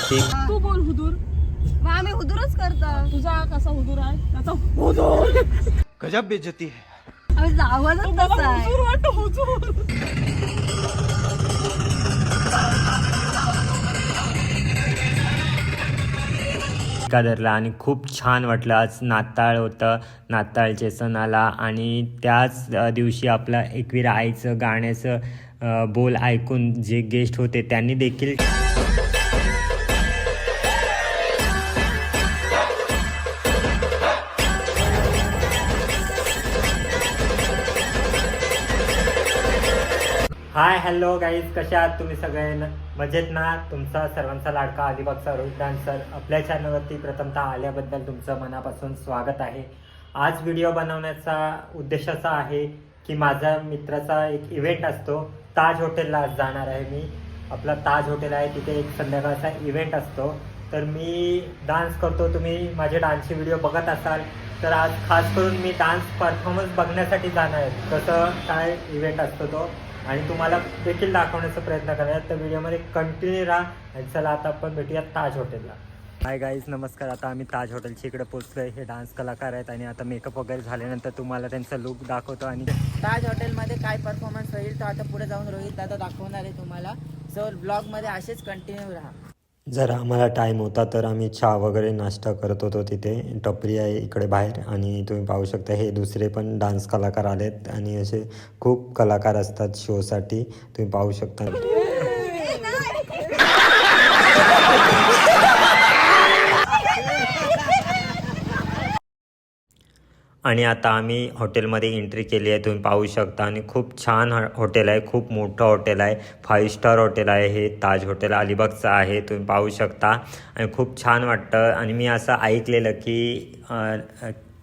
वरती तू बोल हुदूर. मग आम्ही हुदूरच करतो. तुझा कसा हुदूर आहे त्याचा हुदूर. गजब बेइज्जती है. आम्ही आवाजच तसा आहे. हुजूर वाटतो हुजूर. धरला आणि खूप छान वाटलं. आज नाताळ होतं, नाताळचे सण आला आणि त्याच दिवशी आपला एकविरा आईचं गाण्याचं बोल ऐकून जे गेस्ट होते त्यांनी देखील हाय हॅलो गाईज, कशा आहात तुम्ही सगळे? मजेत ना? तुमचा सर्वांचा लाडका अलिबागचा रोहित डान्सर आपल्या चॅनलवरती प्रथमतः आल्याबद्दल तुमचं मनापासून स्वागत आहे. आज व्हिडिओ बनवण्याचा उद्देश असा आहे की माझ्या मित्राचा एक इव्हेंट असतो. ताज हॉटेलला आज जाणार आहे मी. आपला ताज हॉटेल आहे, तिथे एक संध्याकाळचा इव्हेंट असतो. तर मी डान्स करतो. तुम्ही माझे डान्सचे व्हिडिओ बघत असाल तर आज खास करून मी डान्स परफॉर्मन्स बघण्यासाठी जाणार आहे. कसं काय इव्हेंट असतो तो आणि तुम्हाला देखील दाखवण्याचा प्रयत्न करूया. तर व्हिडिओमध्ये कंटिन्यू राहा. आणि चला आता आपण भेटूया ताज हॉटेलला. हाय गाईज, नमस्कार. आता आम्ही ताज हॉटेलच्या इकडे पोहोचलो आहे. हे डान्स कलाकार आहेत आणि आता मेकअप वगैरे झाल्यानंतर तुम्हाला त्यांचा लुक दाखवतो. आणि ताज हॉटेलमध्ये काय परफॉर्मन्स होईल तो आता पुढे जाऊन रोहित दादा दाखवणार आहे तुम्हाला. सो ब्लॉगमध्ये असेच कंटिन्यू राहा. जर आम्हाला टाईम होता तर आम्ही चहा वगैरे नाश्ता करत होतो. तिथे टपरी आहे इकडे बाहेर आणि तुम्ही पाहू शकता हे दुसरे पण डान्स कलाकार आलेत आणि असे खूप कलाकार असतात शोसाठी. तुम्ही पाहू शकता. आणि आता आम्ही हॉटेलमध्ये एंट्री केली आहे. तुम्ही पाहू शकता आणि खूप छान हॉटेल आहे. खूप मोठं हॉटेल आहे. 5 स्टार हॉटेल आहे हे. ताज हॉटेल अलिबागचं आहे. तुम्ही पाहू शकता आणि खूप छान वाटतं. आणि मी असं ऐकलेलं की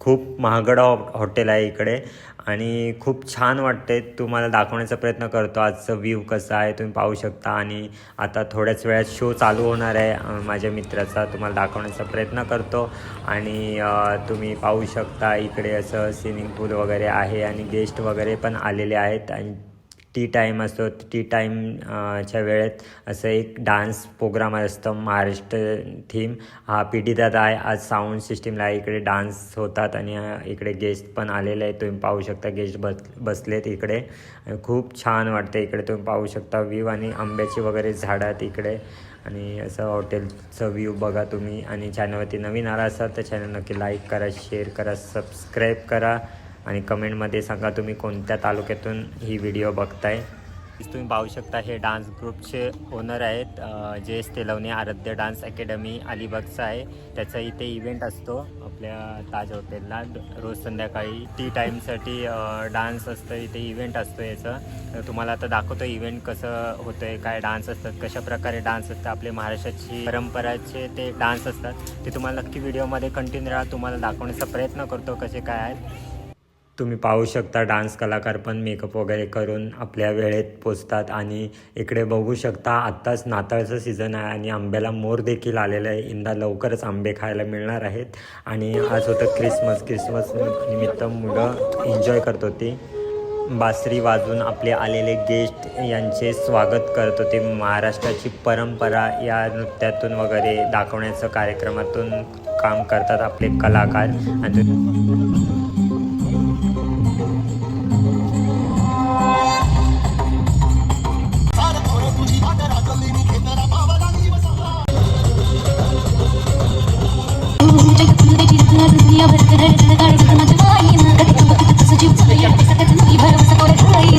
खूप महागडा हॉटेल आहे इकडे आणि खूप छान वाटते. तुम्हाला दाखवण्याचा प्रयत्न करतो आजचं व्ह्यू कसं आहे तुम्ही पाहू शकता. आणि आता थोड्याच वेळात शो चालू होणार आहे माझ्या मित्राचा. तुम्हाला दाखवण्याचा प्रयत्न करतो. आणि तुम्ही पाहू शकता इकडे असं स्विमिंग पूल वगैरे आहे आणि गेस्ट वगैरे पण आलेले आहेत. आणि टी टाईम असतो. टी टाईमच्या वेळेत असं एक डान्स प्रोग्राम असतं महाराष्ट्र थीम. हा PD दादा आहे. आज साऊंड सिस्टीमला इकडे डान्स होतात आणि इकडे गेस्ट पण आलेले आहेत. तुम्ही पाहू शकता गेस्ट बसलेत इकडे. खूप छान वाटते इकडे. तुम्ही पाहू शकता व्ह्यू आणि आंब्याची वगैरे झाडं आहेत इकडे. आणि असं हॉटेलचं व्ह्यू बघा तुम्ही. आणि चॅनलवरती नवीन आला असाल तर चॅनल नक्की लाईक करा, शेअर करा, सबस्क्राईब करा आणि कमेंटमध्ये सांगा तुम्ही कोणत्या तालुक्यातून ही व्हिडिओ बघताय. तुम्ही पाहू शकता हे डान्स ग्रुपचे ओनर आहेत. जयेश तेलवणे आराध्य डान्स अकॅडमी अलिबागचं आहे. त्याचा इथे इव्हेंट असतो आपल्या ताज हॉटेलला. रोज संध्याकाळी टी टाईमसाठी डान्स असतं. इथे इव्हेंट असतो याचं. तुम्हाला आता दाखवतो इव्हेंट कसं होतं आहे, काय डान्स असतात, कशा प्रकारे डान्स असतात. आपले महाराष्ट्राची परंपराचे ते डान्स असतात. ते तुम्हाला नक्की व्हिडिओमध्ये कंटिन्यू राहा. तुम्हाला दाखवण्याचा प्रयत्न करतो कसे काय आहेत. तुम्ही पाहू शकता डान्स कलाकार पण मेकअप वगैरे करून आपल्या वेळेत पोचतात. आणि इकडे बघू शकता आत्ताच नाताळचं सीझन आहे आणि आंब्याला मोर देखील आलेलं आहे. यंदा लवकरच आंबे खायला मिळणार आहेत. आणि आज होतं क्रिसमस निमित्त मुलं एन्जॉय करत होती. बासरी वाजून आपले आलेले गेस्ट यांचे स्वागत करत होते. महाराष्ट्राची परंपरा या नृत्यातून वगैरे दाखवण्याचं कार्यक्रमातून काम करतात आपले कलाकार.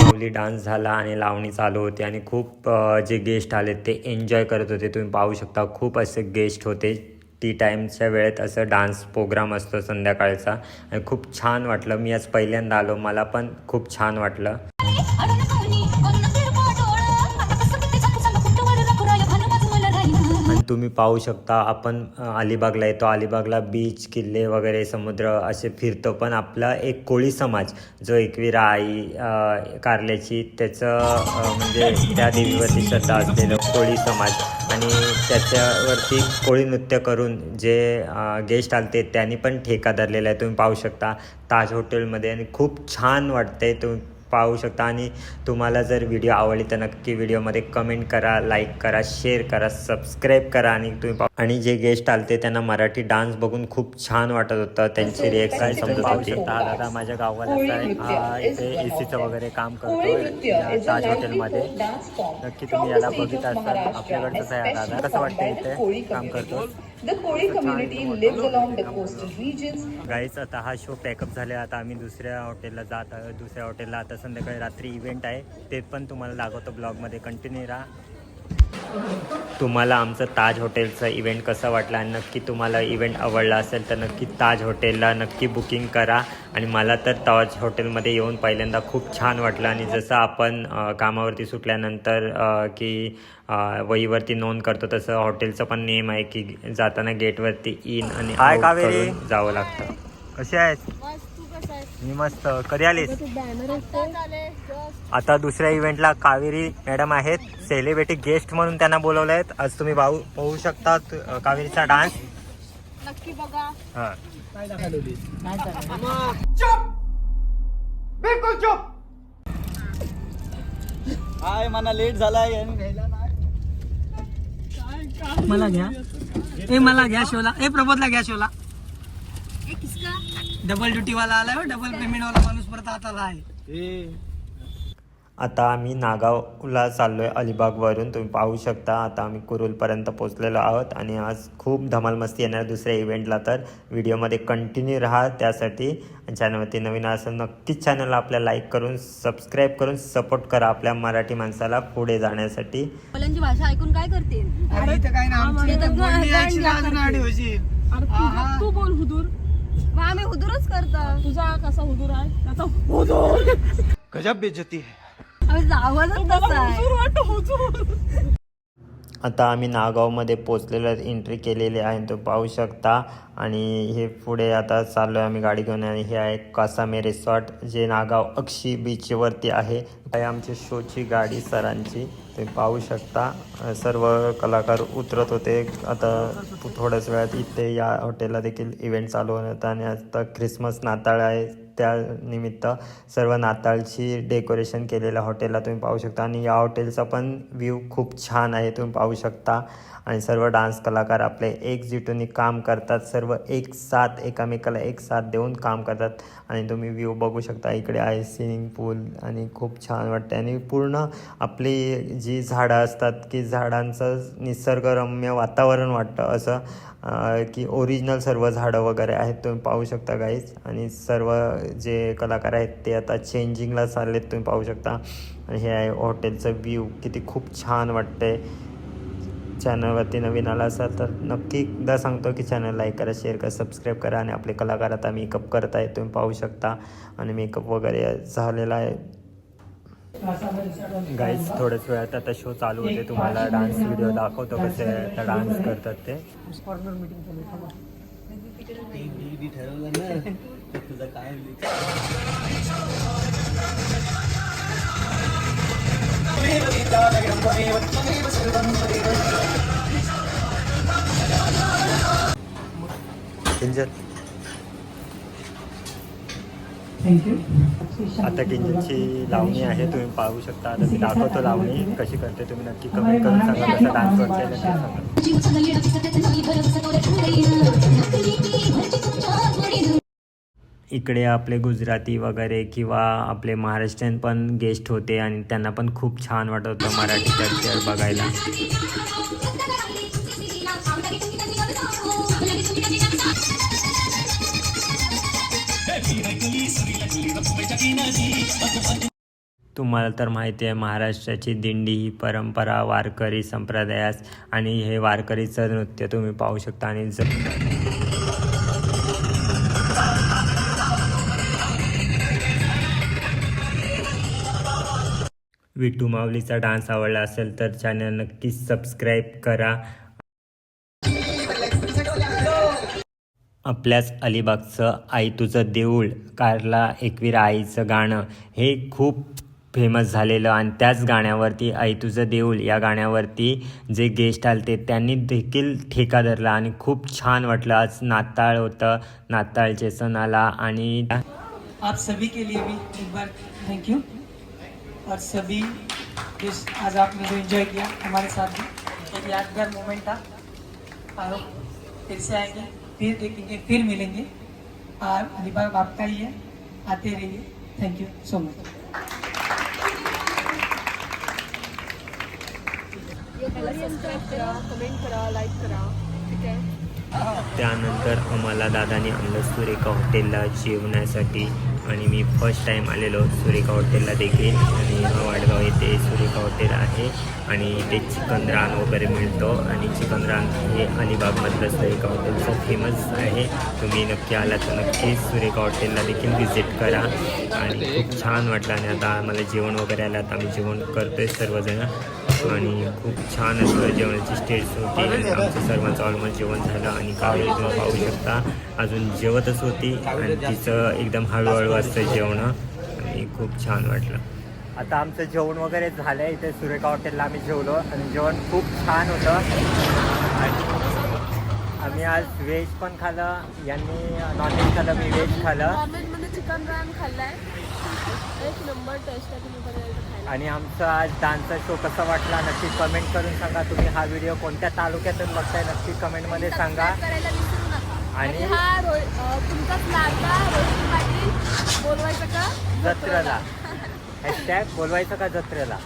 आणि डान्स झाला आणि लावणी चालू होती आणि खूप जे गेस्ट आले ते एन्जॉय करत होते. तुम्ही पाहू शकता खूप असे गेस्ट होते. टी टाईमच्या वेळेत असं डान्स प्रोग्राम असतो संध्याकाळचा आणि खूप छान वाटलं. मी आज पहिल्यांदा आलो, मला पण खूप छान वाटलं. आणि तुम्ही पाहू शकता आपण अलिबागला येतो. अलिबागला बीच, किल्ले वगैरे, समुद्र असे फिरतो. पण आपला एक कोळी समाज जो एकविरा आई कारल्याची त्याचं म्हणजे त्या देवीवरती श्रद्धा असलेलं कोळी समाज आणि त्याच्यावरती कोळी नृत्य करून जे गेस्ट आलते त्यांनी पण ठेका धरलेला आहे. तुम्ही पाहू शकता ताज हॉटेलमध्ये आणि खूप छान वाटते. तुम्ही पाहू शकता. आणि तुम्हाला जर व्हिडिओ आवडली तर नक्की व्हिडिओमध्ये कमेंट करा, लाईक करा, शेअर करा, सबस्क्राईब करा. आणि तुम्ही आणि जे गेस्ट आलते त्यांना मराठी डान्स बघून खूप छान वाटत होतं, त्यांची रिएक्शन समजत होती. हा दादा माझ्या गावालाच आहे, हा इथे एसीचं वगैरे काम करतो या ताज हॉटेलमध्ये. नक्की तुम्ही याला बघित असाल, आपल्याकडचंच आहे हा दादा. कसं वाटतं इथे काम करतो? गाईच आता हा शो पॅकअप झाले, आता आम्ही दुसऱ्या हॉटेलला जात आहोत. दुसऱ्या हॉटेलला आता संध्याकाळी रात्री इव्हेंट आहे, ते पण तुम्हाला दाखवतो ब्लॉगमध्ये. कंटिन्यू राहा. तुम्हाला आमचं ताज हॉटेलचं इव्हेंट कसं वाटलं आणि नक्की तुम्हाला इव्हेंट आवडला असेल तर नक्की ताज हॉटेलला नक्की बुकिंग करा. आणि मला तर ताज हॉटेलमध्ये येऊन पहिल्यांदा खूप छान वाटलं. आणि जसं आपण कामावरती सुटल्यानंतर की वहीवरती नोंद करतो, तसं हॉटेलचं पण नेम आहे की जाताना गेटवरती इन आणि आउट करून जावं लागतं. कसे आहेत? तू कसा आहेस? मी मस्त. कधी आलीस? आत्ताच आले just. आता दुसऱ्या इव्हेंटला कावेरी मॅडम आहेत, सेलिब्रिटी गेस्ट म्हणून त्यांना बोलवलं आहेत. आज तुम्ही पाहू शकता कावेरीचा डान्स. नक्की बघा. हां हाय, मला लेट झालाय आणि घ्यायला नाही. मला घ्या, ए मला घ्या शोला, ए प्रबोधला घ्या शोला. डबल ड्युटी वाला आलाय, डबल पेमेंट वाला माणूस परत आता आला आहे. आता आम्ही नागावला चाललो आहे अलिबागवरून. तुम्ही पाहू शकता आता आम्ही कुरुलपर्यंत पोचलेलो आहोत. आणि आज खूप धमाल मस्ती येणार दुसऱ्या इव्हेंटला, तर व्हिडिओमध्ये कंटिन्यू राहा. त्यासाठी चॅनलवरती नवीन असेल नक्कीच चॅनलला आपल्या लाईक करून सबस्क्राईब करून सपोर्ट करा आपल्या मराठी माणसाला पुढे जाण्यासाठी. मुलांची भाषा ऐकून काय करतील? अरे इथं काय ना आमची बोलणी ऐकशील अजून आडी होशील. अरे तू बोल हुदूर. मग आम्ही हुदूरच करतो. तुझा कसा हुदूर आहे त्याचा हुदूर. गजब बेइज्जती है. आम्ही आवाजच तसा आहे. हुजूर वाटतं हुजूर. आता आम्ही नागावमध्ये पोचलेलो आहे, एंट्री केलेली आहे तुम्ही पाहू शकता. आणि हे पुढे आता चाललो आहे आम्ही गाडी घेऊन. आणि हे आहे कासामे रिसॉर्ट, जे नागाव अक्षी बीचवरती आहे. आहे आमची शोची गाडी सरांची, तुम्ही पाहू शकता. सर्व कलाकार उतरत होते. आता थोड्याच वेळात इथे या हॉटेलला देखील इव्हेंट चालू होत. आणि आता ख्रिसमस नाताळ आहे, त्या निमित्त सर्व नाताळची डेकोरेशन केलेलं हॉटेलला तुम्ही पाहू शकता. आणि या हॉटेलचा पण व्ह्यू खूप छान आहे, तुम्ही पाहू शकता. आणि सर्व डान्स कलाकार आपले एकजुटीने काम करतात, सर्व एक साथ एकामेकाला एक साथ देऊन काम करतात. आणि तुम्ही व्ह्यू बघू शकता, इकडे आहे स्विमिंग पूल आणि खूप छान वाटते. आणि पूर्ण आपली जी झाडं असतात की झाडांचं निसर्गरम्य वातावरण वाटतं असं, की ओरिजिनल सर्व झाडं वगैरे आहेत तुम्ही पाहू शकता गाईज. आणि सर्व जे कलाकार आहेत ते आता चेंजिंगला चाललेत, तुम्ही पाहू शकता. आणि हे आहे हॉटेलचं व्ह्यू, किती खूप छान वाटतंय. चॅनलवरती नवीन आला असाल तर नक्की एकदा सांगतो की चॅनल लाईक करा, शेअर करा, सबस्क्राईब करा. आणि आपले कलाकार आता मेकअप करत आहेत, तुम्ही पाहू शकता. आणि मेकअप वगैरे झालेला आहे गाईज. थोड्याच वेळात आता शो चालू होते, तुम्हाला डान्स व्हिडिओ दाखवतो कसे आता डान्स करतात ते. ठरवलं ना तुझं काय. आता किंजलची लावणी आहे, तुम्ही पाहू शकता. आता मी दाखवतो लावणी कशी करते, तुम्ही नक्की कमेंट करून सांगा कसा डान्स करते नक्की सांगा. इकडे आपले गुजराती वगैरे किंवा आपले महाराष्ट्रीयन पण गेस्ट होते आणि त्यांना पण खूप छान वाटत होतं मराठी कल्चर बघायला. तुम्हाला तर माहिती आहे महाराष्ट्राची दिंडी ही परंपरा वारकरी संप्रदायास. आणि हे वारकरीचं नृत्य तुम्ही पाहू शकता. आणि विठू माऊलीचा डान्स आवडला असेल तर चॅनल नक्की सबस्क्राईब करा. आपल्याच अलिबागचं आई तुझं देऊळ, कारला एकवीर आईचं गाणं हे खूप फेमस झालेलं. आणि त्याच गाण्यावरती आई तुझं देऊळ या गाण्यावरती जे गेस्ट आलते त्यांनी देखील ठेका धरला आणि खूप छान वाटलं. आज नाताळ होतं, नाताळचे सण आला. आणि आप सभी के लिए भी एक बार थैंक यू. और सभी जिस आज आपने जो एंजॉय किया हमारे साथ भी एक यादगार मोमेंट था। आई होप फिर से आएंगे, फिर देखेंगे, फिर मिलेंगे। और अलीबाग आपका ही है, आते रहिए। Thank you so much. Subscribe करा, कमेंट करा, लाईक करा. ठीक आहे. त्यानंतर आम्हाला दादाने आणलं सुरेखा हॉटेलला जेवण्यासाठी आणि मी फर्स्ट टाईम आलेलो सुरेखा हॉटेलला देखील. आणि वाडगाव येथे सुरेखा हॉटेल आहे आणि इथे चिकन रान वगैरे मिळतो. आणि चिकन रान हे अलिबागमधलं सुरेखा हॉटेलचं फेमस आहे. तुम्ही नक्की आला तर नक्की सुरेखा हॉटेलला देखील व्हिजिट करा. आणि खूप छान वाटलं. आणि आता आम्हाला जेवण वगैरे आलं, आता आम्ही जेवण करतो आहे सर्वजण. आणि खूप छान असं जेवणाची स्टेज होती आणि आमचं सर्वांचं ऑलमोस्ट जेवण झालं. आणि कावेरी तुम्ही पाहू शकता अजून जेवतच होती आणि तिचं एकदम हळूहळू असतं जेवणं आणि खूप छान वाटलं. आता आमचं जेवण वगैरे झालं. इथे सुरेखा हॉटेलला आम्ही जेवलो आणि जेवण खूप छान होतं. आणि आम्ही आज व्हेज पण खाल्लं, यांनी नॉनव्हेज खाल्लं, मी व्हेज खाल्लं. नॉनव्हेजमध्ये चिकन रान खाल्लाय, एक नंबर टेस्ट आहे. तुम्ही बघायला खायला. आणि आमचा आज डान्सचा शो कसा वाटला नक्की कमेंट करून सांगा. तुम्ही हा व्हिडिओ कोणत्या तालुक्यातून बघताय नक्की कमेंटमध्ये सांगा. सबस्क्राईब करायला विसरू नका. आणि हा तुमचाच लाडका रोहित पाटील बोलवायचं का जत्रेला हॅशटॅग बोलवायचं का जत्रेला.